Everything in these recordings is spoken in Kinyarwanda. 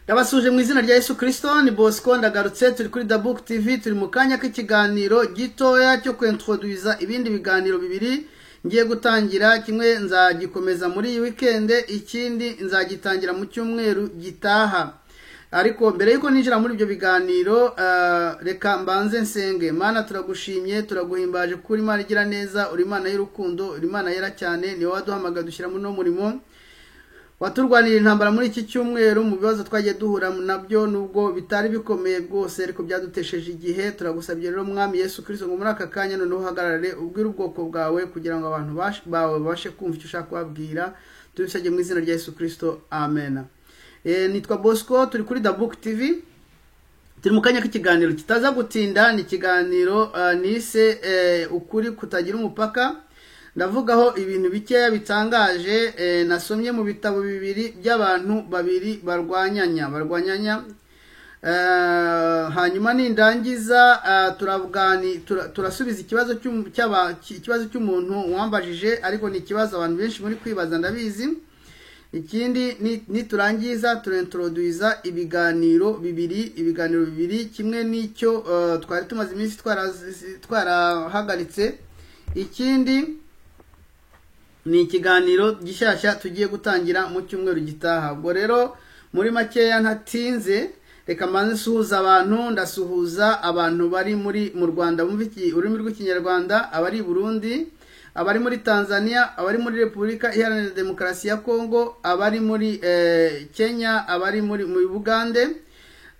Yabasuje mu izina rya Yesu Kristo, ni Bosco ndagarutse, turi kuri The Book TV, turi mu kanya k'ikiganiro gitoya cyo kwintroduza ibindi biganiro bibiri ngiye gutangira. Kimwe nzagikomeza muri iyi weekend, ikindi nzagitangira mu cyumweru gitaha. Ariko mbere yuko ninjira muri ibyo biganiro, reka mbanze nsenge. Mana, turagushimye, turaguhimbaje kuri Imana igira neza, uri Imana y'urukundo, uri Imana yera cyane, ni wowe waduhamagaye dushyira muri no murimo. Waturwanira intambara muri iki cyumweru mu bibazo twagiye duhura nabyo, nubwo bitari bikomeye bwose ariko byadutesheje igihe. Turagusabye rero Mwami Yesu Kristo ngo muri aka kanya noneho uhagarare ubwire ubwoko bwawe kugira ngo abantu bawe babashe kumva icyo ushaka kubabwira. Tubisabye mu izina rya Yesu Kristo, amen. Nitwa Bosco, turi kuri The Book TV, turi mu kanya k'ikiganiro kitaza gutinda. Ni ikiganiro nise ukuri kutagira umupaka. Ndavugaho ibintu bikeya bitangaje nasomye mu bitabo bibiri by'abantu babiri barwanyanya. Hanyuma nindangiza turasubiza ikibazo cy'umuntu wambajije, ariko ni ikibazo abantu benshi muri kwibaza ndabizi. Ikindi niturangiza turintroduza ibiganiro bibiri, kimwe n'icyo twari tumaze iminsi twarahagaritse. Ikindi ni ikiganiro gishyashya tugiye gutangira mu cyumweru gitaha. Ubwo rero muri makeya ntatinze, reka mbanze suhuza abantu. Ndasuhuza abantu bari mu Rwanda bumva ururimi rw'ikinyarwanda, abari i Burundi, abari muri Tanzania, abari muri Repubulika Iharanira Demokarasi ya Kongo, abari muri Kenya, abari mu Bugande,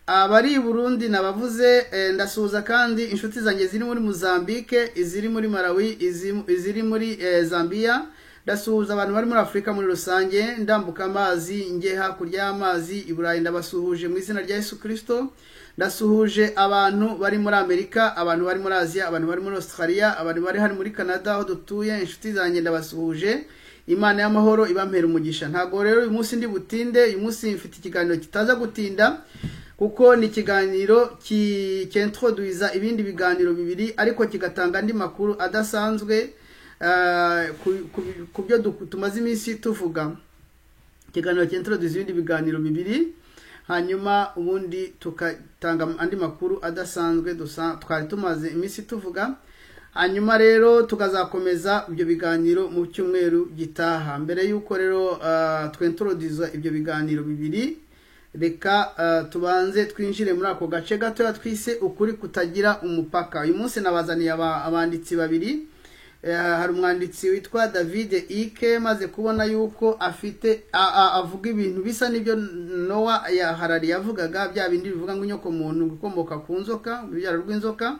abari i Burundi nabavuze. Ndasuhuza kandi inshuti zanjye ziri muri Mozambique, iziri muri Malawi, iziri muri Zambia. Ndasuhuza abantu bari muri Afrika muri rusange, ndambuka amazi nge hakurya y'amazi i Burayi. Ndabasuhuje mu izina rya Yesu Kristo. Ndasuhuje abantu bari muri Amerika, abantu bari muri Asia, abantu bari muri Australia, abantu bari hari muri Canada aho dutuye. Inshuti zanjye ndabasuhuje. Imana y'amahoro ibampera umugisha. Ntago rero uyu munsi ndi butinde, uyu munsi mfite ikiganiro kitaza gutinda kuko ni ikiganiro cyintroduza ibindi biganiro bibiri, ariko kigatanga andi makuru adasanzwe ku byo tumaze iminsi tuvuga. Ikiganiro cyintroduza ibindi biganiro bibiri, hanyuma ubundi tukatanga andi makuru adasanzwe twari tumaze iminsi tuvuga. Hanyuma rero tukazakomeza ibyo biganiro mu cyumweru gitaha. Mbere yuko rero twintroduza ibyo biganiro bibiri, reka tubanze twinjire muri ako gace gato twise ukuri kutagira umupaka. Uyu munsi nabazaniye abanditsi babiri. Hari umwanditsi witwa David Icke, maze kubona yuko avuga ibintu bisa n'ibyo Noah Harari yavugaga, bya bindi bivuga ngo inyoko muntu gukomoka ku nzoka, urubyaro rw'inzoka.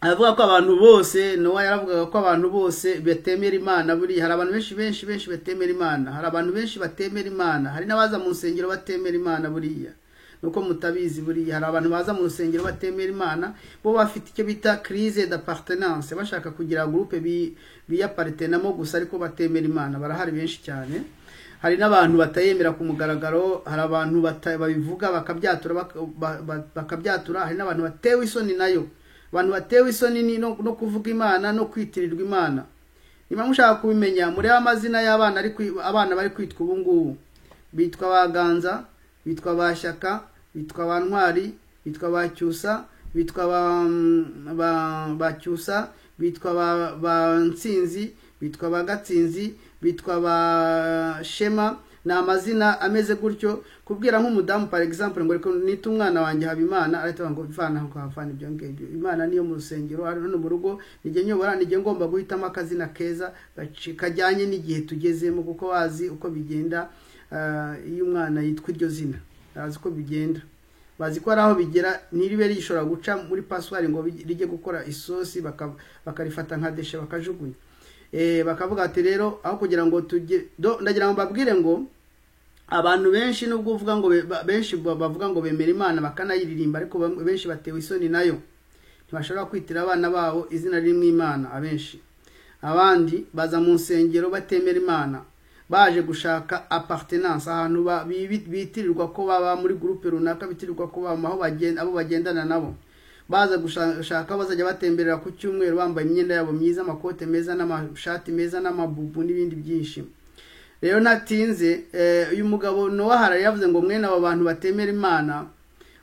Avuga ko abantu bose, Noah yaravugaga ko abantu bose batemera Imana. Buri hari abantu benshi batemera Imana, hari abantu benshi batemera Imana, hari n'abaza mu nsengero batemera Imana. Buriya nuko mutabizi, buriya hari abantu baza mu nsengero batemera Imana, bo bafite icyo bita crise d'appartenance, bashaka kugira groupe biyapartenamo gusa ariko batemera Imana. Barahari benshi cyane. Hari n'abantu batayemera ku mugaragaro, hari abantu babivuga bakabyatura, hari n'abantu batewe isoni nayo. Abantu batewe isoni no kuvuga Imana no kwitirirwa Imana. Niba mushaka kubimenya, murebe amazina y'abana abana bari kwitwa ubu ngubu. Bitwa Baganza, bitwa Bashyaka, bitwa Bantwari, bitwa Bacyusa, bitwa Bacyusa, bitwa Bansinzi, bitwa Bagatsinzi, bitwa Bashema. Ni amazina ameze gutyo. Kubwira nk'umudamu par exemple ngo reka nita umwana wanjye Habimana, arahita ngo vana aho havana ibyo ngibyo. Imana niyo mu rusengero, hano mu rugo nige nyobora, nige ngomba guhitamo akazina keza kajyanye n'igihe tugezemo, kuko wazi uko bigenda. Iyo umwana yitwa iryo zina bazi uko bigenda, bazi ko ari aho bigera ntiribe rishobora guca muri password ngo rijye gukora isosi bakarifata nka deshe bakajugunya. Bakavuga ati rero aho kugira ngo ndagira ngo babwire ngo abantu benshi nubwo uvuga ngo benshi bavuga ngo bemera Imana bakanayiririmba, ariko benshi batewe isoni nayo, ntibashobora kwitira abana babo izina rimwe Imana. Abenshi abandi baza mu nsengero batemera Imana, baje gushaka appartenance, ahantu bitirirwa ko baba muri groupe runaka, bitirirwa ko baba abo bagendana nabo. Baza gushaka bazajya batemberera ku cyumweru bambaye imyenda yabo myiza, amakote meza n'amashati meza n'amabubu n'ibindi byinshi. rero natinze uyu mugabo Noah Harari yavuze ngo mwene aba bantu batemera Imana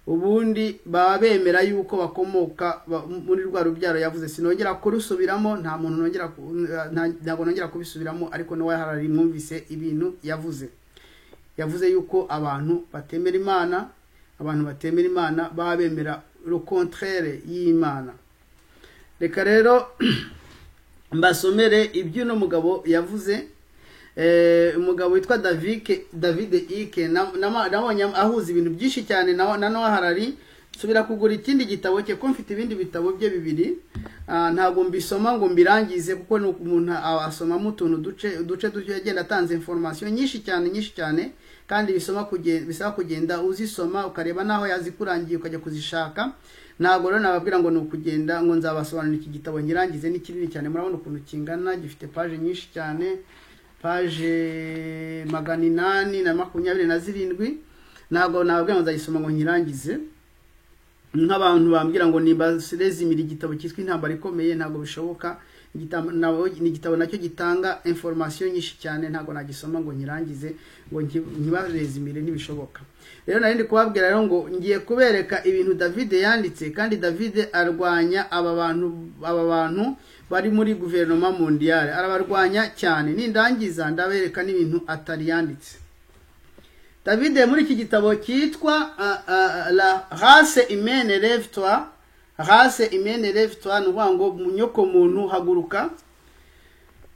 ubundi baba bemera yuko bakomoka muri rwa rubyaro yavuze sinongera kurusubiramo nta muntu ntabwo nongera kubisubiramo ariko Noah Harari mwumvise ibintu yavuze yuko abantu batemera Imana baba bemera le contraire y'Imana. Reka rero mbasomere ibyo no mugabo yavuze. Umugabo witwa David Icke nabonye ahuza ibintu byinshi cyane na Noah Harari. Subira kugura ikindi gitabo cye ko mfite ibindi bitabo bye bibiri, ntabwo mbisoma ngo mbirangize kuko ni umuntu asoma mu tuntu duce agenda atanze information nyinshi cyane kandi bisaba kugenda uzisoma ukareba naho yazikurangiye ukajya kuzishaka. Ntabwo rero nababwira ngo nukugenda ngo nzabasobanurira iki gitabo nyirangize ni kinini cyane, murabona ukuntu kingana, gifite page nyinshi cyane, page 827. Ntabwo nababwira ngo nzayisoma ngo nyirangize nk'abantu bambwira ngo nibasirezimira igitabo cyitwa Intambara Ikomeye, ntabwo bishoboka. Ni igitabo nacyo gitanga information nyinshi cyane, ntabwo nagisoma ngo nyirangize ngo ntibarezimire, ntibishoboka. Rero nari ndi kubabwira rero ngo ngiye kubereka ibintu David yanditse, kandi David arwanya aba bantu bari muri gouvernement mondiale, arabarwanya cyane. Nindangiza ndabereka n'ibintu atari yanditse. David muri iki gitabo cyitwa la race humaine lève-toi, race humaine lève-toi, nubango munyoko muntu haguruka,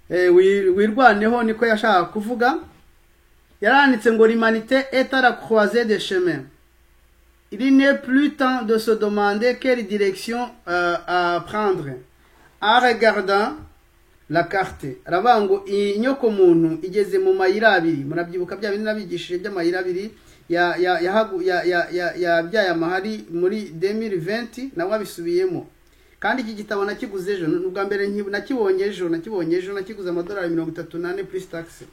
wirwaneho, niko yashaka kuvuga. Yaranditse ngo l'humanité est à la croisée des chemins. Il n'est plus temps de se demander quelle direction à prendre en regardant la carte. Arabango inyoko muntu igeze mu mayira abiri. Murabyibuka bya bindi nabigishije by'amayira abiri ya bya amahari muri 2020 nawe abisubiyemo. Kandi iki gitabo nakiguze ejo, n'ubwa mbere nakibonye ejo, nakiguze $38 plus taxe.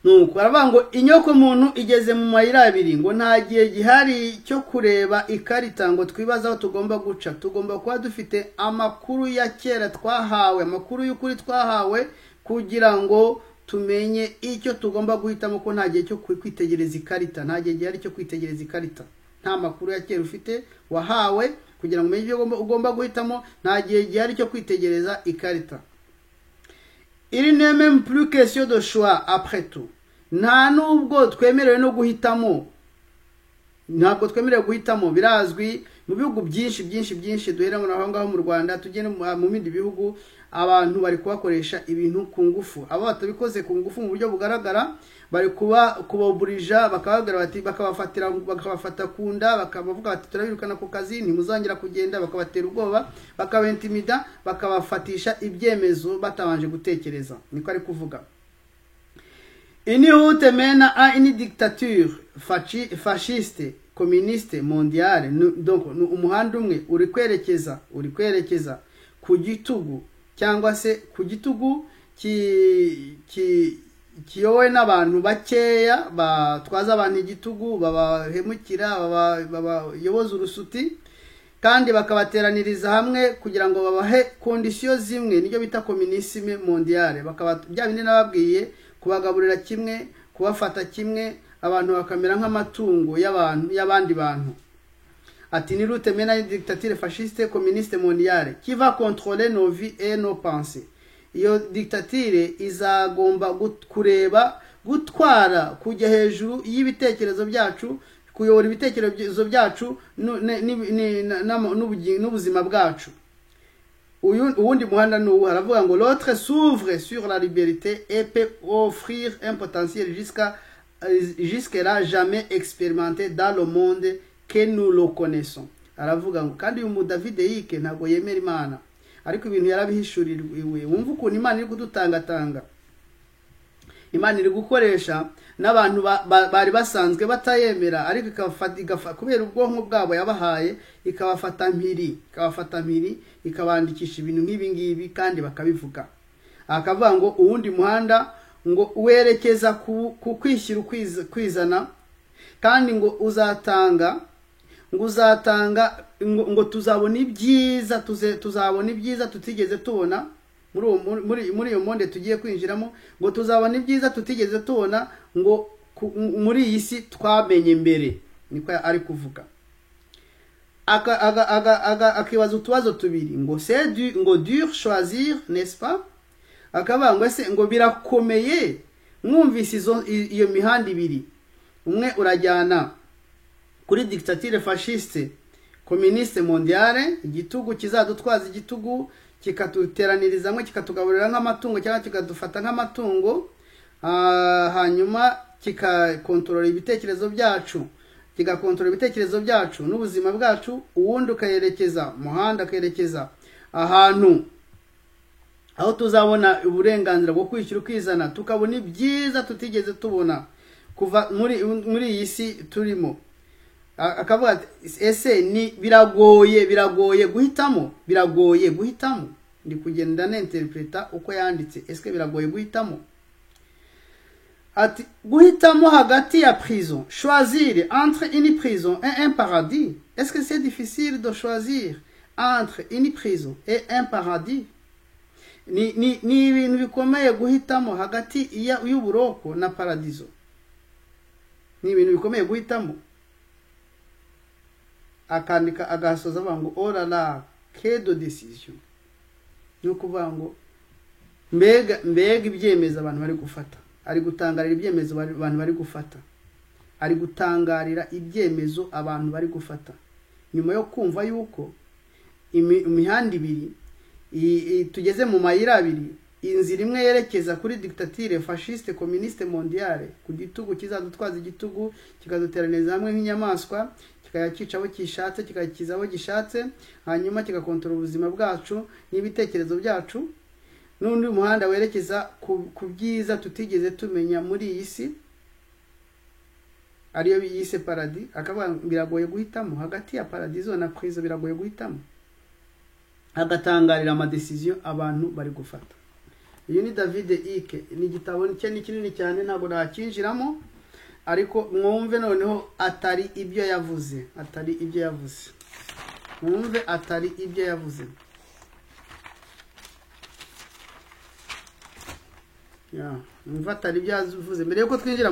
Nuko arabango inyoko muntu igeze mu mayira abiri, ngo nta gihe gihari cyo kureba ikarita ngo twibaza aho tugomba guca. Tugomba kuba dufite amakuru ya kera twahawe, amakuru y'ukuri twahawe, kugira ngo tumenye icyo tugomba guhitamo, ko nta gihe cyo kwitegereza ikarita, nta gihe gihari cyo kwitegereza ikarita. Nta makuru ya kera ufite wahawe kugira ngo umenye ibyo ugomba guhitamo, nta gihe gihari cyo kwitegereza ikarita. Il n'est même plus question de choix après tout. Nta nubwo twemerewe no guhitamo, ntabwo twemerewe guhitamo. Birazwi mu bihugu byinshi duhera aho ngaho mu Rwanda, tugene mu bindi bihugu, abantu bari kubakoresha ibintu ku ngufu. Abo batabikoze ku ngufu mu buryo bugaragara, bari kubaburija, bakabafata kunda, bakabavuga bati turabirukana ku kazi, ntimuzongera kugenda, bakabatera ubwoba, bakabentimida, bakabafatisha ibyemezo batabanje gutekereza. Niko ari kuvuga. Une route mène à une dictature fasciste, communiste, mondiale. Donc umuhanda umwe uri kwerekeza ku gitugu, cyangwa se ku gitugu kiyowe n'abantu bakeya batwaza abantu igitugu, babahemukira, babayoboza urusuti, kandi bakabateraniriza hamwe kugira ngo babahe conditions zimwe, niyo bita communisme mondiale. Bya bindi nababwiye, kubagaburira kimwe, kubafata kimwe, abantu bakamera nk'amatungo y'abandi bantu. Ati ni route mena dictature fasciste communiste mondiale qui va contrôler nos vies et nos pensées. Iyo dictature izagomba gutwara kujya hejuru y'ibitekerezo byacu, kuyobora ibitekerezo byacu n'ubuzima bwacu. Uwundi muhanda n'uwo aravuga ngo l'autre s'ouvre sur la liberté et peut offrir un potentiel jusqu'à jamais expérimenté dans le monde que nous le connaissons. Aravuga ngo kandi uyu David Icke ntabwo yemera Imana, ariko ibintu yarabihishuriwe. Wumva ukuntu Imana iri kudutangatanga. Imana iri gukoresha n'abantu bari basanzwe batayemera, ariko ikabafata kubera ubwonko bwabo yabahaye, ikabafata mpiri, ikabandikisha ibintu nk'ibi ngibi kandi bakabivuga. Akavuga ngo uwundi muhanda ngo werekeza ku kwishyira kwizana, kandi ngo uzatanga ngo tuzabona ibyiza tutigeze tubona muri iyo monde tugiye kwinjiramo, ngo tuzabona ibyiza tutigeze tubona, ngo muri iyi si twamenye mbere. Niko ari kuvuga. Akibaza utubazo tubiri, ngo ngo dur choisir, n'est-ce pas? Akavuga ngo ese ngo birakomeye mwumvise iyo mihanda ibiri, umwe urajyana kuri dictature fasciste communiste mondiale, igitugu kizadutwaza igitugu kikatuteranirizamwe kikatugaburira nk'amatungo cyangwa kikadufata nk'amatungo, hanyuma kikakontrola ibitekerezo byacu, kigakontrola ibitekerezo byacu n'ubuzima bwacu. Uwundi ukayerekeza muhanda, akayerekeza ahantu aho tuzabona uburenganzira bwo kwishyura ukizana, tukabona ibyiza tutigeze tubona kuva muri iyi si turimo. Akavuga ati ese ni biragoye guhitamo. Ndi kugenda n'interpreta uko yanditse. Ese biragoye guhitamo? Ati guhitamo hagati ya prison, choisir entre une prison et un paradis. Est-ce que c'est difficile de choisir entre une prison et un paradis? Ni ibintu bikomeye guhitamo hagati y'uburoko na paradiso. Ni ibintu bikomeye guhitamo. Akandika agasoza bango oh là là, que de décision. No kuvuga ngo mbega ibyemezo abantu bari gufata. Ari gutangarira ibyemezo abantu bari gufata. Ari gutangarira ibyemezo abantu bari gufata. Nyuma yo kumva yuko imihanda ibiri tugeze mu mayira abiri, inzira imwe yerekeza kuri dictature fasciste communiste mondiale, ku gitugu kizadutwaza igitugu kikaduteraniriza hamwe nk'inyamaswa, kikayakica abo kishatse, kikakiza abo gishatse, hanyuma kigakontrola ubuzima bwacu n'ibitekerezo byacu, n'undi muhanda werekeza ku byiza tutigeze tumenya muri iyi si, ariyo yise paradis. Akavuga biragoye guhitamo hagati ya paradiso na prison, biragoye guhitamo. Agatangarira amadecision abantu bari gufata. Iyo ni David Icke, ni igitabo cye ni kinini cyane ntabwo nakinjiramo, ariko mwumve noneho atari ibyo yavuze, mwumve atari ibyo yavuze. Mwumve atari ibyo yavuze. Mbere yuko twinjira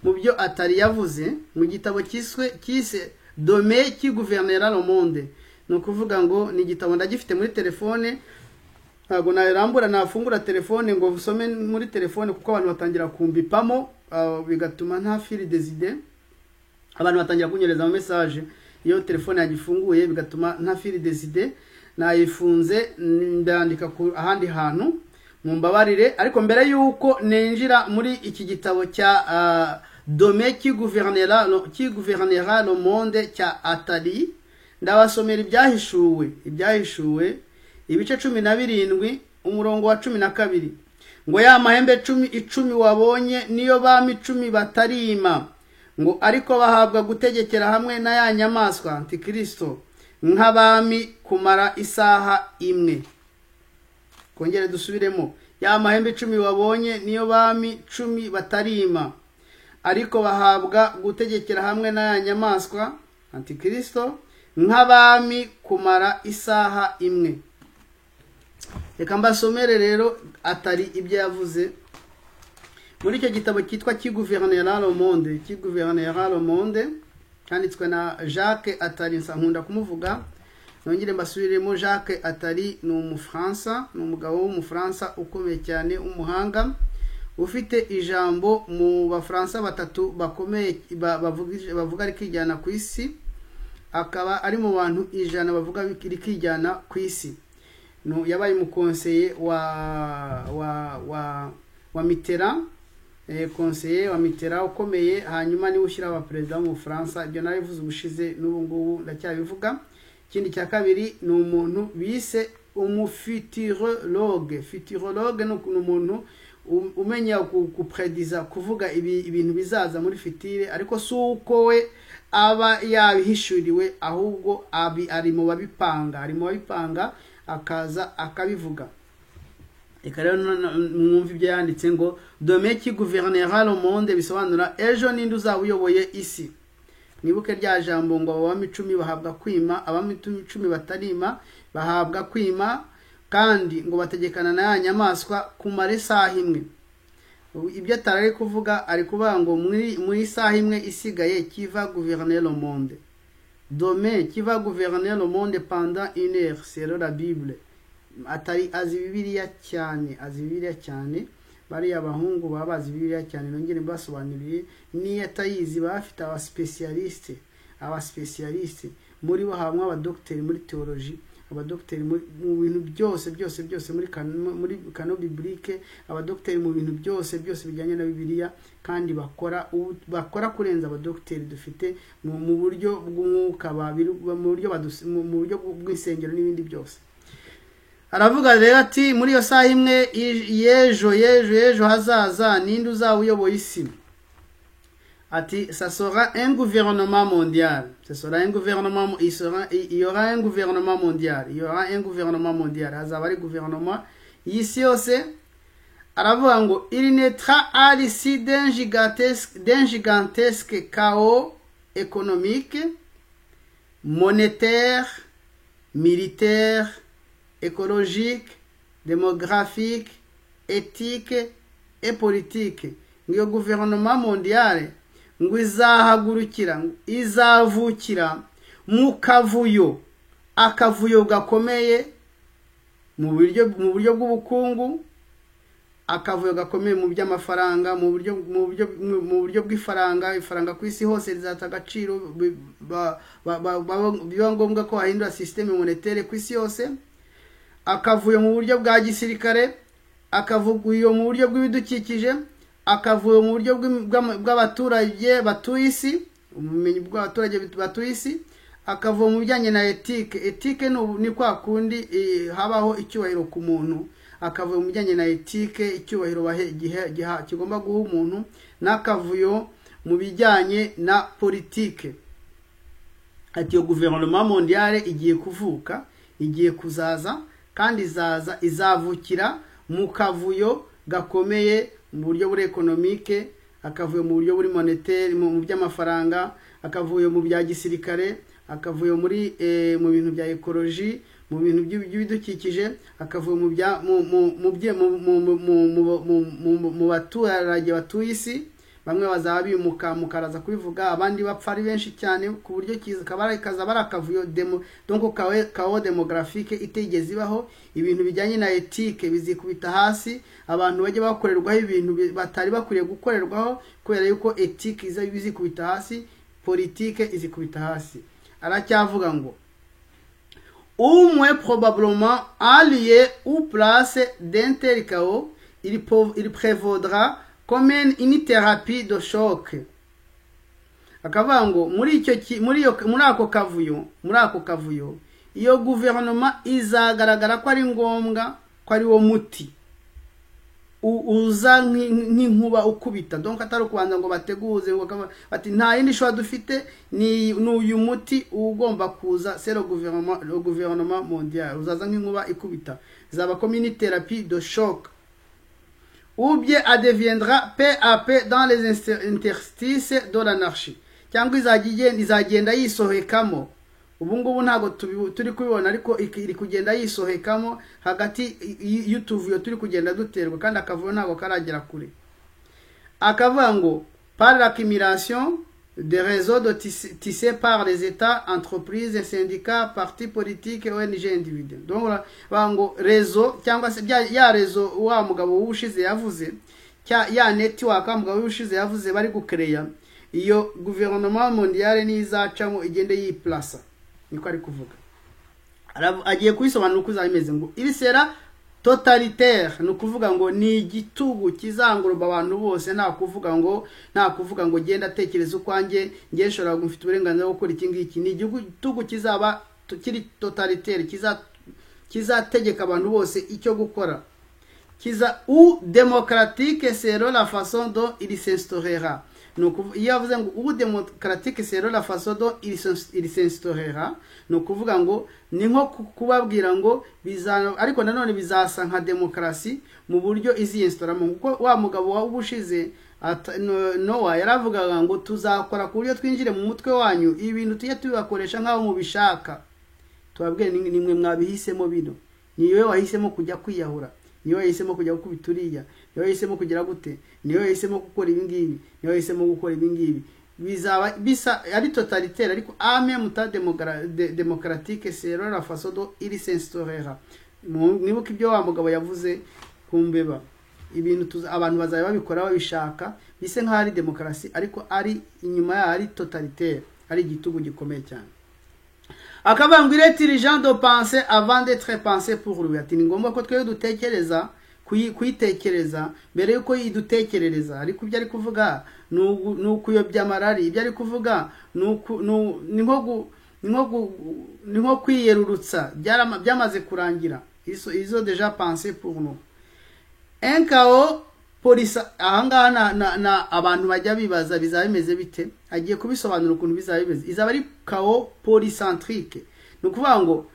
mu byo atari yavuze, mu gitabo cyise Dome qui gouvernera le monde. No kuvuga ngo ni igitabo ndagifite muri telefone, ntabwo narambura nafungura telefone ngo usome muri telefone, kuko abantu batangira kumbipamo, bigatuma nta fil des idées. Abantu batangira kunyereza mu message iyo telefone yagifunguye, bigatuma nta fil des idées. Nayifunze ndandika ku ahandi hantu, mumbabarire. Ariko mbere yuko ninjira muri iki gitabo cya Dome qui gouvernera le monde cya Atali, ndabasomera ibyahishuwe ibice 17 umurongo wa 12, ngo ya mahembe 10 wabonye niyo bami 10 batarima, ngo ariko bahabwa gutegekera hamwe na ya nyamaswa Antikristo nk'abami kumara isaha imwe. Kongere dusubiremo, ya mahembe 10 wabonye niyo bami 10 batarima, ariko bahabwa gutegekera hamwe na ya nyamaswa Antikristo nk'abami kumara isaha imwe. Reka mbasomere rero atari ibyo yavuze muri icyo gitabo cyitwa Qui gouvernera le monde, cyanditswe na Jacques Attali. Nkunda kumuvuga, nongere mbasubiremo. Jacques Attali ni Umufaransa, ni umugabo w'Umufaransa ukomeye cyane, umuhanga, ufite ijambo mu Bafaransa batatu bakomeye bavuga rikijyana ku isi. Akaba ari mu bantu 100 bavuga rikijyana ku isi. No yabaye mu conseiller wa Mitterrand, conseiller wa Mitterrand ukomeye, hanyuma ni ushyira aba president mu France. Ibyo narivuze ubushize n'ubu ngubu ndacyabivuga. Ikindi cya kabiri ni umuntu bise umufuturologue. Futurologue ni umuntu umenya kuprediza, kuvuga ibintu bizaza muri fitire, ariko suko we aba yabihishuriwe, ahubwo ari mu babipanga, akaza akabivuga. Reka rero mwumva ibyo yanditse ngo Dome qui gouvernera le monde, bisobanura ejo ninde uzabuyoboye isi. Nibuke rya jambo ngo abami 10 bahabwa kwima, abami 10 batarima bahabwa kwima, kandi ngo bategekana na ya nyamaswa kumara isaha imwe. Ibyo atari kuvuga ari kuvuga ngo muri isaha imwe isigaye qui va gouverner le monde. Demain qui va gouverner le monde pendant 1 heure, c'est la Bible. Atari azi Bibiliya cyane, bari abahungu babazi Bibiliya cyane, nongere mbasobanuriye ni atayizi bafite aba specialiste muri bo hamwe abadokiteri muri theologie, abadokiteri mu bintu byose muri kano biblique, abadokiteri mu bintu byose bijyanye na Bibiliya, kandi bakora kurenza abadokiteri dufite mu buryo bw'umwuka, mu buryo bw'isengero n'ibindi byose. Aravuga rero ati muri iyo saha imwe yejo hazaza ninde uzawuyoboye isi. Ati ça sera un gouvernement mondial, il y aura un gouvernement mondial, hazaba ari gouvernement y'isi yose. Aravuga ngo il naîtra à l'issue d'un gigantesque chaos économique, monétaire, militaire, écologique, démographique, éthique et politique. Ngiyo gouvernement mondial ngo izavukira mu akavuyo gakomeye mu buryo bw'ubukungu, akavuyo gakomeye mu by'amafaranga, mu buryo bw'ifaranga ku isi hose rizata agaciro, biba ngombwa ko hahindura systeme monétaire ku isi yose. Akavuyo mu buryo bwa gisirikare, akavuyo mu buryo bw'ibidukikije, akavuyo mu buryo bw'abaturage batuye isi, ubumenyi bw'abaturage batuye isi, akavuyo mu bijyanye na ethique ni kwa kundi habaho icyubahiro ku muntu, akavuyo mu bijyanye na ethique, icyubahiro kigomba guha umuntu, n'akavuyo mu bijyanye na politique. Ati yo gouvernement mondiale igiye kuvuka, igiye kuzaza, kandi izavukira mu kavuyo gakomeye mu buryo buri economique, akavuyo mu buryo buri monétaire mu by'amafaranga, akavuyo mu bya gisirikare, akavuyo mu bintu bya ecologie, mu bintu by'ibidukikije, akavuyo mu baturage batuye isi. Bamwe bazaba bimuka mukaraza kubivuga, abandi bapfa ari benshi cyane ku buryo kaza barakavuyo donc chaos démographique itegeze ibaho. Ibintu bijyanye na ethique bizikubita hasi, abantu bajye bakorerwaho ibintu batari bakuriye gukorerwaho kubera yuko ethique bizikubita hasi, politique izikubita hasi. Aracyavuga ngo au moins probablement en lieu ou place d'un tel chaos, il prévaudra comme une thérapie de choc. Akavuga ngo muri ako kavuyo iyo gouvernement izagaragara ko ari ngombwa, ko ari wo muti uza nk'inkuba ukubita. Donc atari kubanza ngo bateguze ngo bati nta yindi shwa dufite, ni uyu muti ugomba kuza. C'est le gouvernement mondial uzaza nk'inkuba ikubita, zaba comme une thérapie de choc, ou bien elle deviendra peu à peu dans les interstices de l'anarchie, cyangwa izagenda yisohekamo. Ubu ngubu ntago turi kubibona, ariko iri kugenda yisohekamo hagati y'utuvuyo turi kugenda duterwa, kandi akavuyo ntago karagera kure. Akavuga ngo par l'accumulation des réseaux tissés par les États, entreprises, syndicats, partis politiques, ONG, individus. Donc bango réseau cyangwa se ya réseau wa mugabo w'ubushize yavuze, ya network wa mugabo w'ubushize yavuze bari gukereya, iyo gouvernement mondial nizacamo igende yiplasa. Niko ari kuvuga. Agiye kubisobanura uko uzabimeze ngo iri sera totalitaire, no kuvuga ngo ni igitugu kizanguruba abantu bose, nta kuvuga ngo genda tekereza ukwanjye ngiye shora gufite uburenganzira bwo gukora iki ngiki. Ni igitugu kizaba kiri totalitaire, kizategeka abantu bose icyo gukora. Ou démocratique sera la façon dont il s'instaurera. Iyo avuze ngo ubu démocratique sera la façon dont il s'instaurera, no kuvuga ngo ni nko kubabwira ngo ariko nanone bizasa nka demokarasi mu buryo izinstoramo. Kuko wa mugabo w'ubushize Noah yaravugaga ngo tuzakora ku buryo twinjire mu mutwe wanyu, ibintu tujye tubibakoresha nk'aho mubishaka. Tubabwire nimwe mwabihisemo bino, niwe wahisemo kujya kwiyahura, niwe wahisemo kujya gukubita uriya, niwe wahisemo kugira gute, niwe wahisemo gukora ibi ngibi, niwe wahisemo gukora ibi ngibi, bizaba bisa ari totalitaire ariko ame muta démocratique c'est la façon dont il s'instaurera. Nibuka ibyo wa mugabo yavuze kumbeba, ibintu abantu bazaba babikora babishaka bise nk'ari demokarasi ariko ari inyuma ya ari totalitaire, ari igitugu gikomeye cyane. Akabangwire intelligent de penser avant d'être pensé pour lui. Ati ni ngombwa ko twe dutekereza kuyitekereza mbere yuko idutekerereza. Ariko ibyo ari kuvuga n'ukuyobya amarari, ibyo ari kuvuga ni nko kwiyerurutsa byamaze kurangira. Ils ont déjà pensé pour nous. Un chaos polisa ahangaha na abantu bajya bibaza bizaba bimeze bite, agiye kubisobanura ukuntu bizaba bimeze. Izaba ari chaos polycentrique, no kuvuga ngo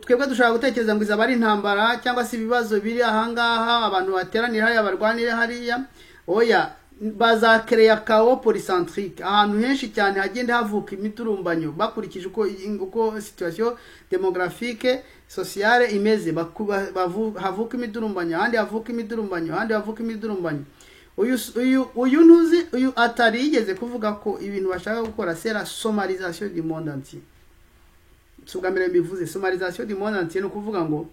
twebwe dushaka gutekereza ngo izaba ari intambara cyangwa se ibibazo biri ahangaha abantu bateranira hariya barwanire hariya. Oya, bazakereya chaos polycentrique, ahantu henshi cyane hagenda havuka imiturumbanyo bakurikije uko situation démographique sociale imeze, havuka imidurumbanyo, ahandi havuka imidurumbanyo, ahandi havuka imidurumbanyo. Uyu ntuzi, uyu atari yigeze kuvuga ko ibintu bashaka gukora c'est la somarisation du monde entier. Sugamere bivuze somarisation du monde entier, no kuvuga ngo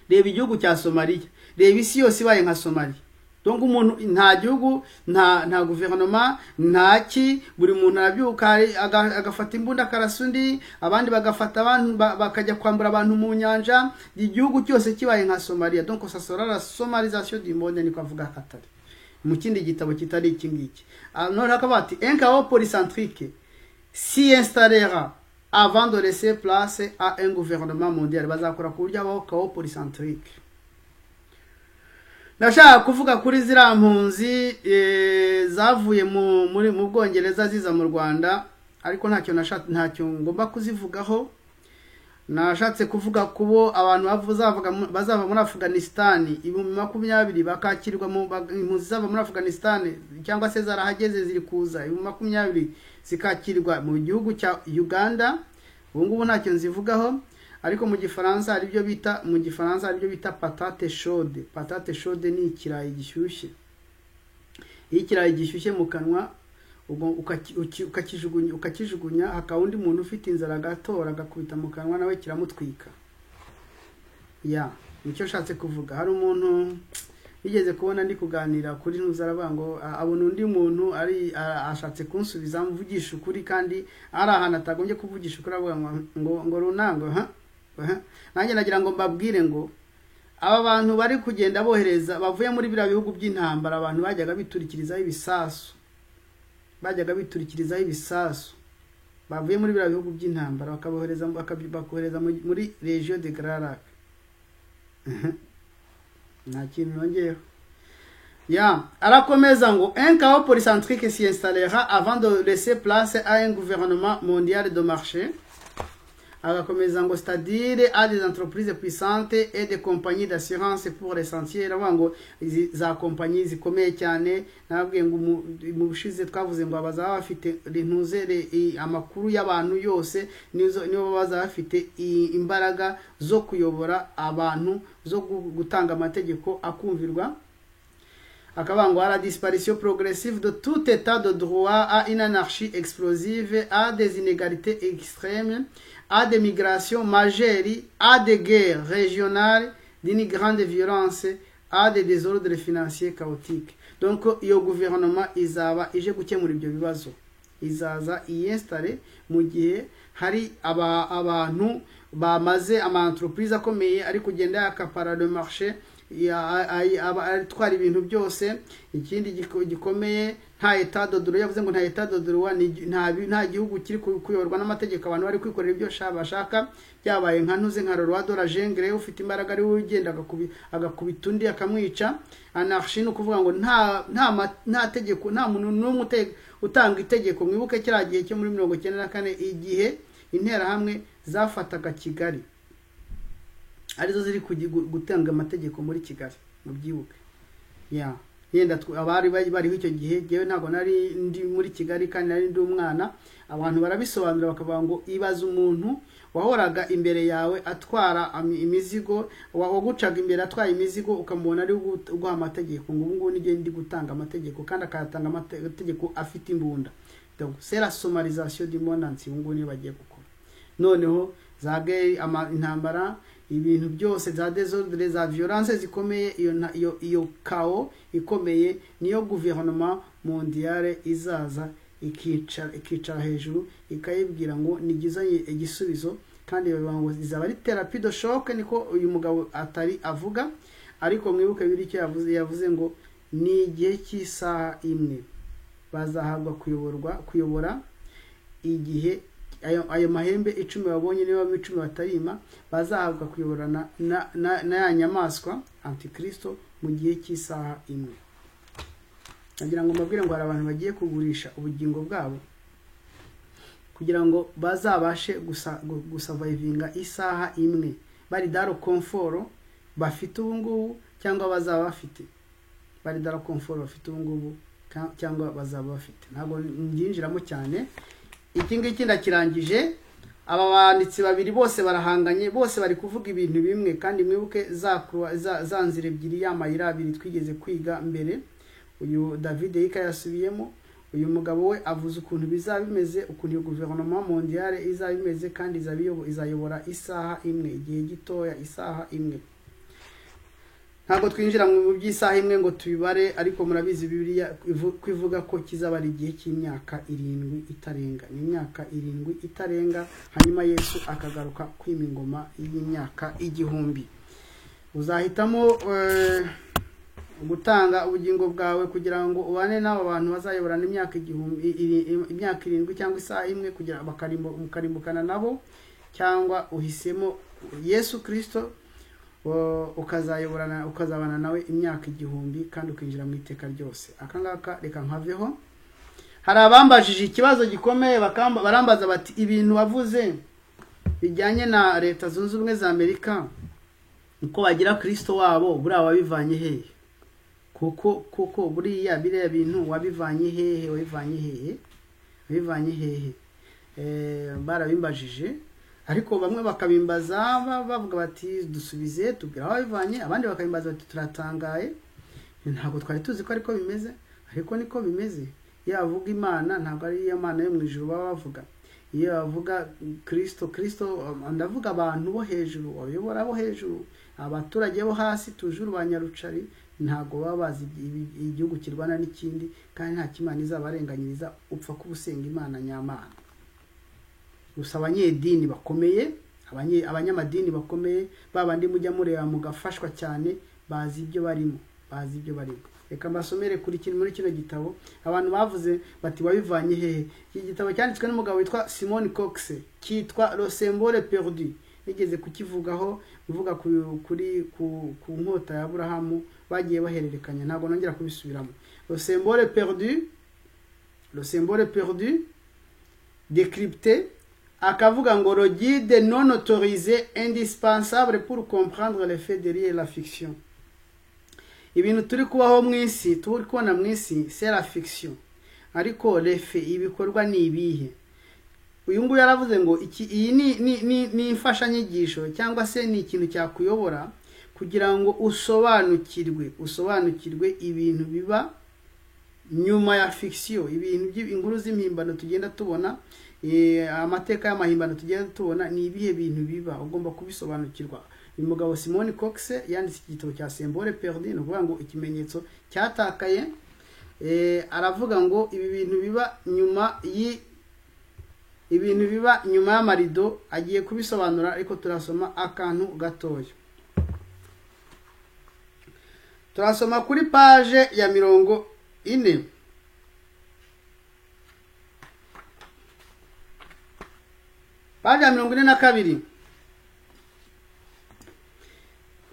reba igihugu cya Somalia, reba isi yose ibaye nka Somalia. Donc umuntu nta gihugu nta gouvernement ntaki, buri muntu arabyuka agafata imbunda karasundi, abandi bagafata abantu bakajya kwambura abantu mu nyanja, igihugu cyose kibaye nka Somalia. Donc ça sera la somarisation du monde, ni kwavuga katari mu kindi gitabo kitari iki ngiki. Alors akabati un chaos polycentrique s'y installera avant de laisser place à un gouvernement mondial. Bazakora ku buryo abaho chaos polycentrique. Ndashaka kuvuga kuri zira mpunzi zavuye mu Bwongereza ziza mu Rwanda, ariko ntacyo ngomba kuzivugaho. Nashatse kuvuga kubo abantu bazava muri Afghanistan 2020 bakakirwa mu impunzi zava muri Afghanistan cyangwa se zarahageze ziri kuza 2020 zikakirwa mu gihugu cya Uganda. Ubu ngubu ntacyo nzivugaho, ariko mu Gifaransa ari byo bita patate chaude. Patate chaude ni ikirayi gishyushye. Ikirayi gishyushye mu kanwa ukakijugunya hakaba undi muntu ufite inzara gatora agakubita mu kanwa nawe kiramutwika. Nicyo shatse kuvuga. Hari umuntu yigeze kubona ndi kuganira kuri ntuzaravuga ngo abona undi muntu ari ashatse kunsubiza mvugisha ukuri kandi ari ahantu atagombye kuvugisha ukuri, avuga ngo runango nanjye nagira ngo mbabwire ngo aba bantu bari kugenda bohereza bavuye muri bira bihugu by'intambara, abantu bajyaga biturikirizaho ibisasu, bavuye muri bira bihugu by'intambara bakabohereza muri region de Grand Lac. Nta kintu nongeyeho. Arakomeza ngo un chaos polycentrique s'y installera avant de laisser place à un gouvernement mondial de marché. Agakomeza ngo c'est-à-dire à des entreprises puissantes et des compagnies d'assurance pour l'essentiel. Ngo za compagnies zikomeye cyane, nabwiye ngo mu bushize twavuze ngo bazaba bafite rintuze amakuru y'abantu yose, niyo bazaba bafite imbaraga zo kuyobora abantu, zo gutanga amategeko akumvirwa. Akabango à la disparition progressive de tout état de droit, à une anarchie explosive, à des inégalités extrêmes, à des migrations majeures, à des guerres régionales d'une grande violence, à des désordres financiers chaotiques. Donc iyo gouvernement izaba ije gukemura ibyo bibazo, izaza iyinstale mu gihe hari abantu bamaze ama entreprise akomeye ari kugenda yakapara le marché, atwara ibintu byose. Ikindi gikomeye, nta etat de droit, yavuze ngo nta etat de droit, nta gihugu kiri kuyoborwa n'amategeko, abantu bari kwikorera ibyo bashaka. Byabaye nka ntuze nka roi de la jungle, ufite imbaraga ari ugenda agakubita undi akamwica. Anarchie no kuvuga ngo nta tegeko, nta muntu n'umwe utanga itegeko. Mwibuke kiriya gihe cyo muri 1994 igihe intera hamwe zafataga Kigali, arizo ziri gutanga amategeko muri Kigali, mu byibuke. yenda abari bariho icyo gihe jewe ntago nari ndi muri Kigali kandi nari ndi umwana abantu barabisobanura bakavuga ngo ibaza umuntu wahoraga imbere yawe atwara imizigo wagucaga imbere atwaye imizigo ukamubona ari uguha amategeko ngo ubungu nije ndi gutanga amategeko kandi akayatanga amategeko afite imbunda. Donc c'est la sommarisation du monde entier ubungu ni bagiye gukora. Noneho zage intambara ibintu byose za désordre za violence zikomeye iyo kao ikomeye niyo gouvernement mondiale izaza ikicara hejuru ikayibwira ngo nigizanye igisubizo kandi babango izaba ari therapie de choc niko uyu mugabo atari avuga ariko mwibuke biri cyo yavuze ngo ni igihe cy'isaha imwe bazahabwa kuyobora igihe ayo mahembe 10 babonye niba 10 batarima bazahabwa kuyoborana na ya nyamaswa antikristo mu gihe cy'isaha imwe. Nagira ngo mbabwire ngo hari abantu bagiye kugurisha ubugingo bwabo kugira ngo bazabashe gusavayivinga isaha imwe bari daro comfort bafite ubungubu cyangwa bazaba bafite bari daro comfort bafite ubungubu cyangwa bazaba bafite. Ntabwo nginjiramo cyane iki ngiki ndakirangije. Aba banditsi babiri bose barahanganye bose bari kuvuga ibintu bimwe kandi mwibuke za nzira ebyiri y'amayira abiri twigeze kwiga mbere. Uyu David Yika yasubiyemo uyu mugabo we avuze ukuntu bizabimeze ukuntu iyo gouvernement mondiale izabimeze kandi izayobora isaha imwe igihe gitoya isaha imwe. Ntabwo twinjira mu by'isaha imwe ngo tubibare ariko murabizi Bibiliya kwivuga ko kizaba ari igihe cy'imyaka 7 itarenga ni imyaka 7 itarenga hanyuma Yesu akagaruka kwima ingoma y'imyaka 1000. Uzahitamo gutanga ubugingo bwawe kugira ngo ubane n'abo bantu bazayoborana imyaka 7 cyangwa isaha imwe kugira bakarimbukana nabo cyangwa uhisemo Yesu Kristo ukazabana nawe imyaka 1000 kandi ukinjira mu iteka ryose. Akangaka reka nkaveho. Hari abambajije ikibazo gikomeye barambaza bati ibintu wavuze bijyanye na leta zunze ubumwe za Amerika uko bagira Kristo wabo buriya wabivanye hehe kuko buriya biriya bintu wabivanye hehe barabimbajije ariko bamwe bakabimbaza bavuga bati dusubize tubwira aho bivanye abandi bakabimbaza bati turatangaye ntabwo twari tuzi ko ariko bimeze ariko niko bimeze. Iyo avuga Imana ntabwo ari Imana yo mu ijuru bavuga. Iyo avuga Kristo ndavuga abantu bo hejuru bayobora bo hejuru abaturage bo hasi tujuru banyarucari ntago babazi igihugu kirwana n'ikindi kandi nta kimana izabarenganyiriza upfa kubusenga Imana nyamana. Gusa abanyedini bakomeye abanyamadini bakomeye babandi mujya mureba mugafashwa cyane bazi ibyo barimo. Reka mbasomere kuri kintu muri kino gitabo abantu bavuze bati wabivanye hehe. Iki gitabo cyanditswe n'umugabo witwa Simon Cox kitwa Le Symbole Perdu. Nigeze kukivugaho bivuga kuri ku nkota ya Abrahamu bagiye bahererekanya ntabwo nongera kubisubiramo. Le Symbole Perdu décrypté akavuga ngo le guide non autorisé indispensable pour comprendre les faits derrière la fiction. Ibintu turi kubaho mwisi turi kubona mwisi c'est la fiction ariko les faits ibikorwa ni ibihe. Uyu nguyu yaravuze ngo iyi ni imfashanyigisho cyangwa se ni ikintu cyakuyobora kugira ngo usobanukirwe ibintu biba nyuma ya fiction ibintu by'inkuru z'impimbano tugenda tubona amateka y'amahimbano tugenda tubona ni ibihe bintu biba ugomba kubisobanukirwa. Uyu mugabo Simon Cox yanditse igitabo cya Symbole Perdu no kuvuga ngo ikimenyetso cyatakaye. Aravuga ngo ibi bintu biba nyuma y'amarido agiye kubisobanura ariko turasoma akantu gatoya. Turasoma kuri page ya 40 page ya 42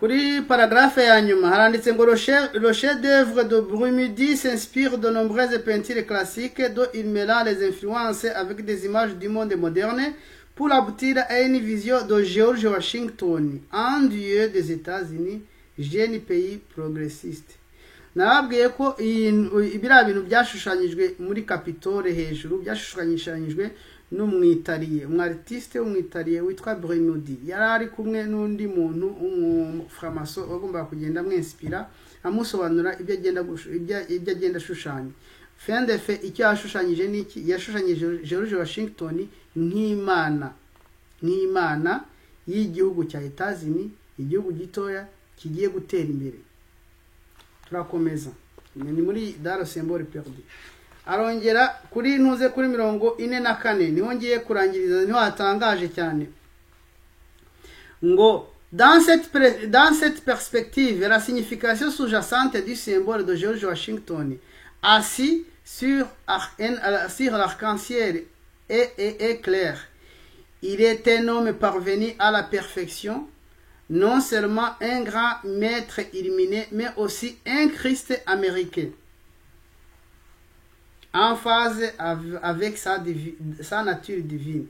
kuri paragraphe ya nyuma haranditse ngo le chef d'œuvre de Brumidi s'inspire de nombreuses peintures classiques dont il mélange les influences avec des images du monde moderne pour aboutir à une vision de George Washington, un dieu des États-Unis, jeune pays progressiste. nababwiye ko ibiriya bintu byashushanyijwe muri Capitole hejuru byashushanyishanyijwe n'umwitariye umwartiste w'umwitariye witwa Brenudi yari ari kumwe n'undi muntu umuframaso wagomba kugenda amwinspira amusobanura ibyo agenda ashushanya. Fin de fait icyo yashushanyije niki yashushanyije George Washington nk'imana y'igihugu cya Etats-Unis, igihugu gitoya kigiye gutera imbere. Turakomeza ni muri Dans le symbole perdu. Arongera kuri ntuze kuri 44 niho ngiye kurangiriza, niho hatangaje cyane ngo dans cette perspective la signification sous-jacente du symbole de George Washington assis sur l'arc-en-ciel est claire. Il est un homme parvenu à la perfection, non seulement un grand maître illuminé, mais aussi un Christ américain, en phase avec sa nature divine.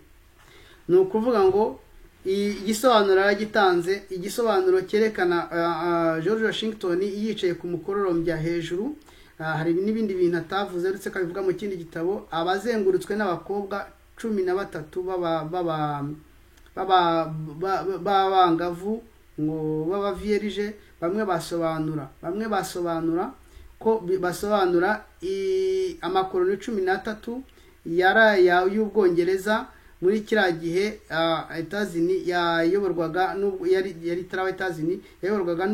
Ni ukuvuga ngo igisobanuro yagitanze, igisobanuro cyerekana George Washington yicaye ku mukororombya hejuru. Hari n'ibindi bintu atavuze uretse ko bivuga mu kindi gitabo, abazengurutswe n'abakobwa 13 b'abangavu ngo baba vierge. Bamwe basobanura ko basobanura amakoloni 13 yaraya y'Ubwongereza muri kiriya gihe. Etats-Unis yayoborwaga yari tarawe Etats-Unis yayoborwaga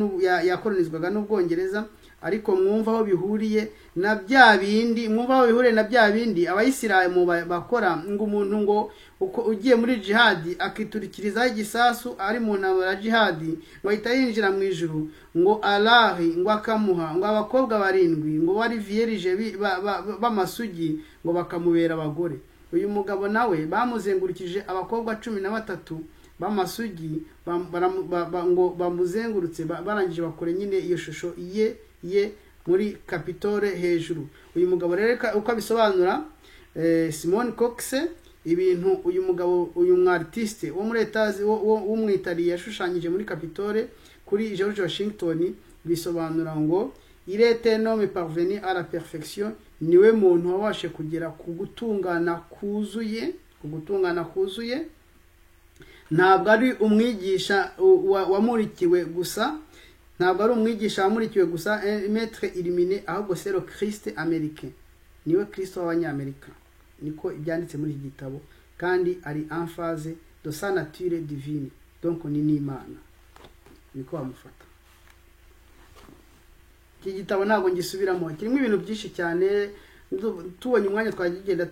yakolonizwaga n'Ubwongereza. Ariko mwumva aho bihuriye na bya bindi abayisilamu bakora, ngo umuntu ngo ugiye muri jihad akiturikirizaho igisasu ari mu ntambara jihad ngo ahita yinjira mu ijuru, ngo Allah ngo akamuha ngo abakobwa 7 ngo bari vierge b'amasugi ngo bakamubera abagore. Uyu mugabo nawe bamuzengurukije abakobwa 13 b'amasugi ngo bamuzengurutse barangije bakore nyine iyo shusho ye muri Capitole hejuru. Uyu mugabo rero uko abisobanura Simon Cox ibintu uyu mugabo uyu mwartiste wo muri w'umwitari yashushanyije muri Capitole kuri George Washington bisobanura ngo il est un homme parvenu à la perfection, niwe muntu wabashe kugera ku gutungana kuzuye. Ntabwo ari umwigisha wamurikiwe gusa, maître illuminé, ahubwo c'est le Christ américain, niwe Kristo w'abanyamerika. Niko ibyanditse muri iki gitabo, kandi ari en phase de sa nature divine, donc ni n'Imana, niko bamufata. Iki gitabo ntabwo ngisubiramo, kirimo ibintu byinshi cyane. Tubonye umwanya twagigenda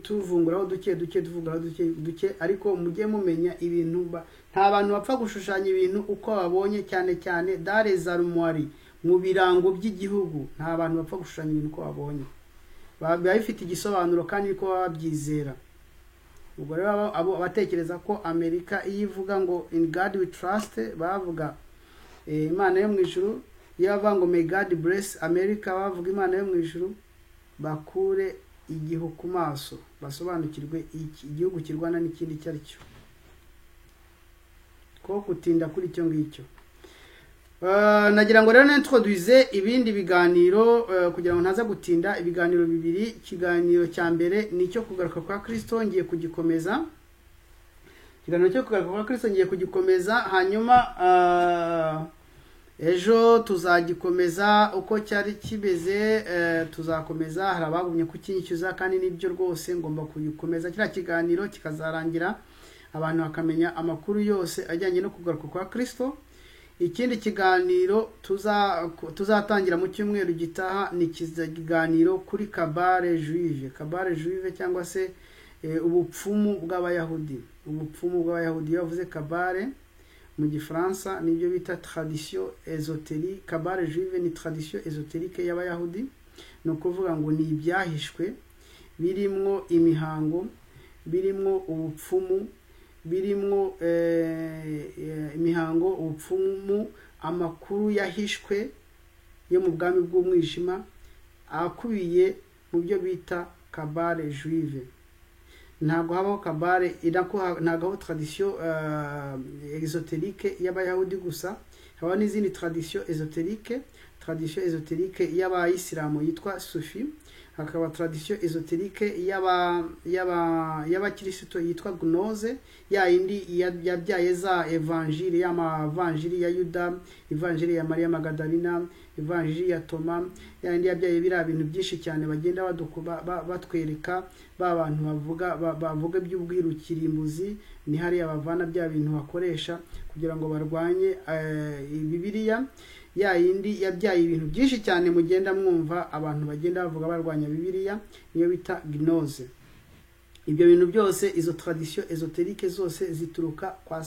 tuvunguraho duke, ariko mujye mumenya ibintu nta bantu bapfa gushushanya ibintu uko babonye, cyane dans les armoiries, mu birango by'igihugu. Nta bantu bapfa gushushanya ibintu uko babonye, baba bifite igisobanuro kandi ko babyizera. Ubwo rero abatekereza ko Amerika iyivuga ngo in God we trust, bavuga Imana yo mu ijuru, yavuga ngo may God bless America, bavuga Imana yo mu ijuru, bakure igihu ku maso, basobanukirwe igihugu kirwana n'ikindi cyari cyo, ko kutinda kuri cyo ngicyo. Nagira ngo rero introduise ibindi biganiro kugira ngo ntaza gutinda. Ibiganiro bibiri, ikiganiro cya mbere nicyo kugaruka kwa Kristo, ngiye kugikomeza. Hanyuma ejo tuzagikomeza uko cyari kibeze. Tuzakomeza, hari abagumye kukinyishyuza kandi nibyo rwose ngomba kugikomeza. Kira kiganiro kikazarangira abantu bakamenya amakuru yose ajyanye no kugaruka kwa Kristo. Ikindi kiganiro tuzatangira mu cyumweru gitaha ni kiganiro kuri kabale juive cyangwa se ubupfumu bw'abayahudi. Yavuze kabale mu gifaransa nibyo bita tradition ésotérique. Kabale juive ni tradition ésotérique y'abayahudi, no kuvuga ngo ni ibyahishwe birimwo imihango, birimwo ubupfumu, birimwo imihango, ubupfumu, amakuru yahishwe yo mu bwami bw'umwijima akubiye mu byo bita kabale juive. Ntabwo habaho kabale, ntabwo habaho tradition ésotérique y'abayahudi gusa, haba n'izindi tradition ésotérique. tradition ésotérique y'abayisilamu yitwa Sufi, hakaba tradition ésotérique y'abakristo yitwa Gnose, ya indi yabyaye za evangile y'amavanjili ya Yuda, evangile ya Maria Magdalena, evangile ya Toma, ya indi yabyaye bira bintu byinshi cyane bagenda batwereka ba bantu bavuga by'ubwirukirimbuzi, ni hari abavana bya bintu bakoresha kugira ngo barwanye Bibiliya. Ya yindi yabyaye ibintu byinshi cyane mugenda mwumva abantu bagenda bavuga barwanya Bibiliya, niyo bita Gnose. Ibyo bintu byose, izo tradition ésotérique zose zituruka kwa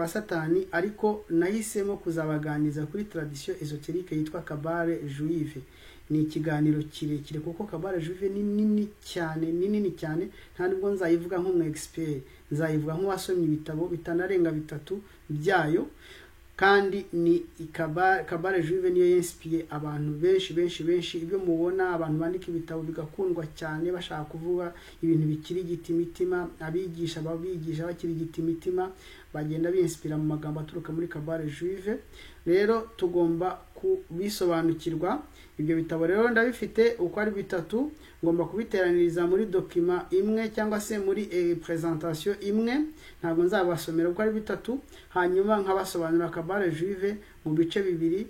Satani, ariko nahisemo kuzabaganiza kuri tradition ésotérique yitwa Kabale Juive. Ni ikiganiro kirekire kuko Kabale Juive ni nini cyane, nta nubwo nzayivuga nk'umu expert, nzayivuga nk'uwasomye ibitabo bitanarenga 3 byayo. Kandi ni Kabale Juive niyo inspire abantu benshi. Ibyo mubona abantu bandika ibitabo bigakundwa cyane bashaka kuvuga ibintu bikiri gitimitima, abigisha bakiri gitimitima bagenda binspira mu magambo aturuka muri Kabale Juive. Rero tugomba kubisobanukirwa. Ibyo bitabo rero ndabifite uko ari 3, ngomba kubiteraniriza muri document imwe cyangwa se muri presentation imwe, ntabwo nzabasomera uko ari 3, hanyuma nkabasobanura Kabale Juive mu bice 2,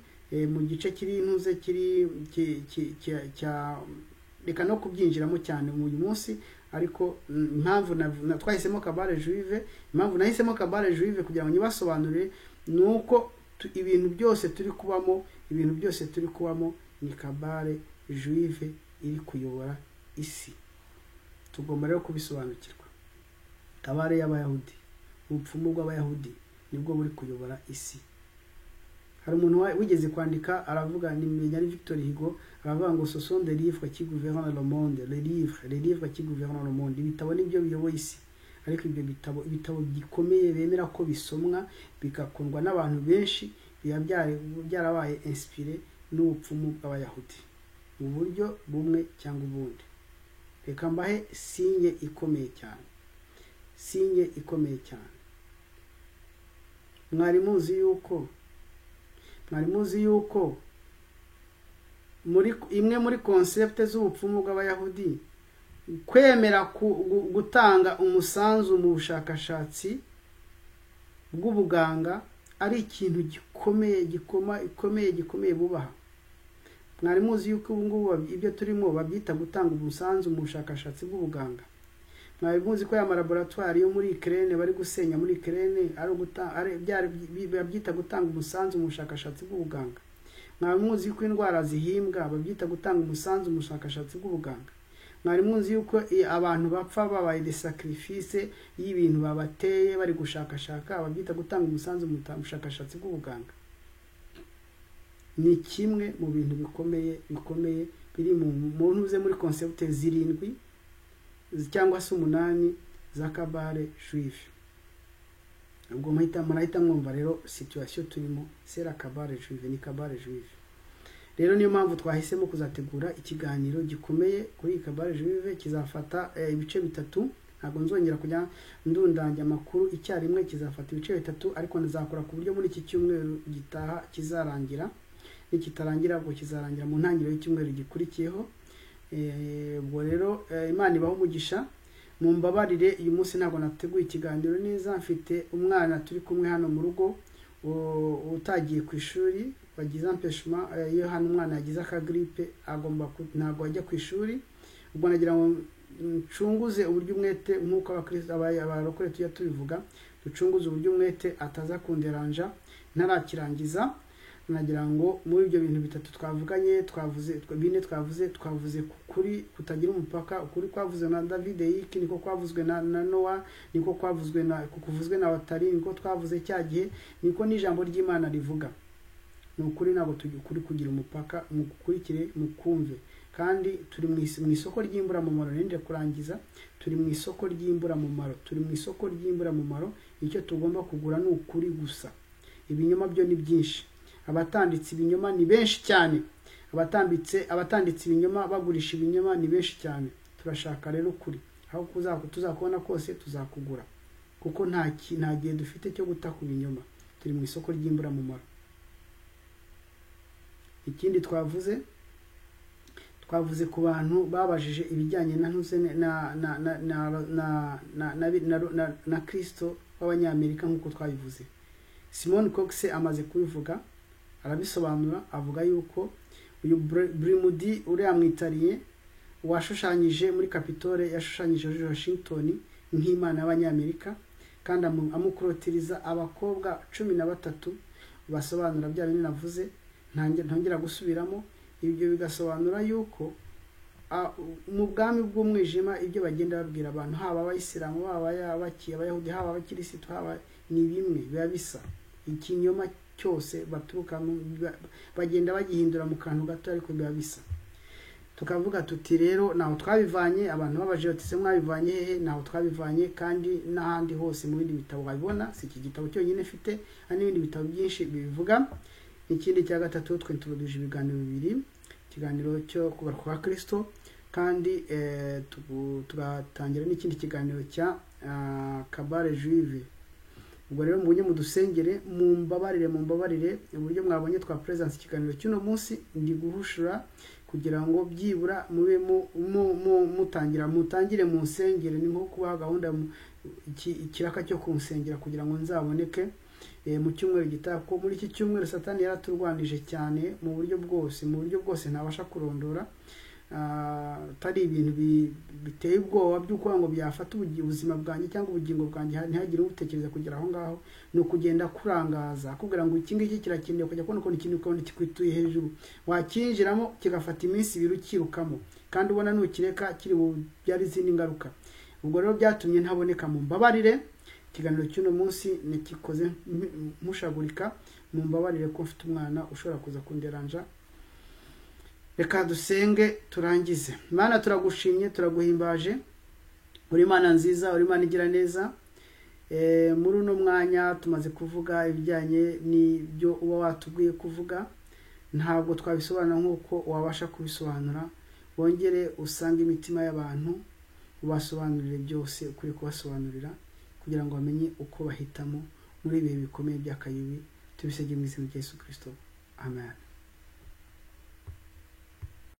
mu gice kiri intuze kiri reka no kubyinjiramo cyane mu uyu munsi. Ariko impamvu twahisemo Kabale Juive, impamvu nahisemo Kabale Juive kugira ngo nibasobanurire nuko ibintu byose turi kubamo ni Kabale Juive iri kuyobora isi. Tugomba rero kubisobanukirwa. Kabale y'Abayahudi, ubupfumu bw'Abayahudi nibwo buri kuyobora isi. Hari umuntu wigeze kwandika aravuga, ni Victor Hugo, aravuga ngo ce sont des livres qui gouvernent le monde, les livres qui gouvernent le monde. Ibitabo nibyo biyoboye isi. Ariko ibyo ibitabo gikomeye bemera ko bisomwa bigakundwa n'abantu benshi, byarabaye inspiré n'ubupfumu bw'Abayahudi mu buryo bumwe cyangwa ubundi. Reka mbahe sinye ikomeye cyane. Mwari muzi yuko muri imwe muri concept z'ubupfumu bw'Abayahudi, kwemera gutanga umusanzu mu bushakashatsi bw'ubuganga ari ikintu gikomeye bubaha. Mwari muzi yuko ubu ngubu ibyo turimo babyita gutanga umusanzu mu bushakashatsi bw'ubuganga. Mwari muzi ko ya laboratoire yo muri Ukraine bari gusenya muri Ukraine babyita gutanga umusanzu mu bushakashatsi bw'ubuganga. Mwari muzi ko indwara zihimbwa babyita gutanga umusanzu mu bushakashatsi bw'ubuganga. Mwari muzi yuko abantu bapfa babaye de sacrifice y'ibintu babateye bari gushakashaka babyita gutanga umusanzu mu bushakashatsi bw'ubuganga. Ni kimwe mu bintu bikomeye biri mu ntuze muri concept 7 cyangwa se 8 za Kabale Juive. Ubwo murahita mwumva rero situation turimo, sera Kabale Juive, ni Kabale Juive. Rero niyo mpamvu twahisemo kuzategura ikiganiro gikomeye kuri Kabale Juive, kizafata ibice 3. Ntabwo nzongera kujya ndundanya amakuru icyarimwe, kizafata ibice 3, ariko nzakora ku buryo muri iki cyumweru gitaha kizarangira. Nikitarangira ubwo kizarangira mu ntangiriro y'icyumweru gikurikiyeho. Ubwo rero Imana ibaho umugisha. Mumbabarire uyu munsi ntabwo nateguye ikiganiro neza, mfite umwana turi kumwe hano mu rugo utagiye ku ishuri, bagize empêchement. Iyo hano umwana yagize akagripe ntabwo ajya ku ishuri. Ubwo nagira ngo ncunguze uburyo umwete nk'uko abakristo abarokore tujya tubivuga, ducunguze uburyo umwete ataza kunderanja ntarakirangiza. Nagira ngo muri ibyo bintu 3 twavuganye, twavuze kuri kutagira umupaka, ukuri kwavuze na David Icke, niko kwavuzwe na Noah, niko kwavuzwe na Watari, niko twavuze cyagihe, niko n'ijambo ry'Imana rivuga. Ni ukuri ntabwo turi kugira umupaka, mukurikire mukumve. Kandi turi mu isoko ry'imbura mu maro. Nende kurangiza, turi mu isoko ry'imbura mu maro. Icyo tugomba kugura ni ukuri gusa. Ibinyoma byo ni byinshi. Abatanditse ibinyoma ni benshi cyane. Abatanditse ibinyoma bagurisha ibinyoma ni benshi cyane. Turashaka rero ukuri. Aho tuzakubona kose tuzakugura. Kuko nta gihe dufite cyo guta ku binyoma. Turi mu isoko ry'imbura mu maro. ikindi twavuze ku bantu babajije ibijyanye na Kristo w'abanyamerika nk'uko twabivuze. Simon Cox amaze kubivuga arabisobanura, avuga yuko uyu Brimudi uriya mwitariye washushanyije muri Capitole yashushanyije Washington nk'Imana y'abanyamerika, kandi amukurotiriza abakobwa 13 basobanura bya bintu navuze ntongera gusubiramo. Ibyo bigasobanura yuko mu bwami bw'umwijima ibyo bagenda babwira abantu, haba abayisilamu, haba abayahudi, haba abakirisitu, haba ni bimwe, biba bisa. Ikinyoma cyose baturuka bagenda bagihindura mu kantu gato, ariko biba bisa. Tukavuga tuti rero naho twabivanye, abantu babaje bati se mwabivanye hehe? Naho twabivanye, kandi n'ahandi hose mu bindi bitabo babibona, si iki gitabo cyonyine mfite, hari n'ibindi bitabo byinshi bibivuga. Ikindi cya gatatu twintroduce ibiganiro bibiri, ikiganiro cyo kugaruka kwa Kristo, kandi tugatangira n'ikindi kiganiro cya Kabale Juive. Ubwo rero mubunye mudusengere, mumbabarire uburyo mwabonye twa presence ikiganiro cy'uno munsi, ndi guhushura kugira ngo byibura mube mutangire mu nsengere. Ni nko kubaha gahunda ikiraka cyo kunsengera kugira ngo nzaboneke mu cyumweru gitaha. Ko muri iki cyumweru Satani yaraturwanije cyane mu buryo bwose ntabasha kurondora. Tari ibintu biteye ubwoba by'uko ngo byafata ubuzima bwanjye cyangwa ubugingo bwanjye, ntihagire utekereza kugera aho ngaho. No kugenda kurangaza kugira ngo iki ngiki kirakeneye kujya kubona ikintu ukabona kikwituye hejuru, wakinjiramo kigafata iminsi 2 ukirukamo, kandi ubona nukireka kiri byari izindi ngaruka. Ubwo rero byatumye ntaboneka. Mu mbabarire, ikiganiro cy'uno munsi nikikoze mushagurika, mu mbabarire ko mfite umwana ushobora kuza kunderanja. Reka dusenge turangize. Imana turagushimye, turaguhimbaje, uri Imana nziza, uri Imana igira neza. Muri uno mwanya tumaze kuvuga ibijyanye n'ibyo uba watubwiye kuvuga, ntabwo twabisobanura nk'uko wabasha kubisobanura. Wongere usange imitima y'abantu, ubasobanurire byose ukuri kubasobanurira, kugira ngo bamenye uko bahitamo muri ibihe bikomeye by'akayibi. Tubisege mu izina rya Yesu Kristo, amen.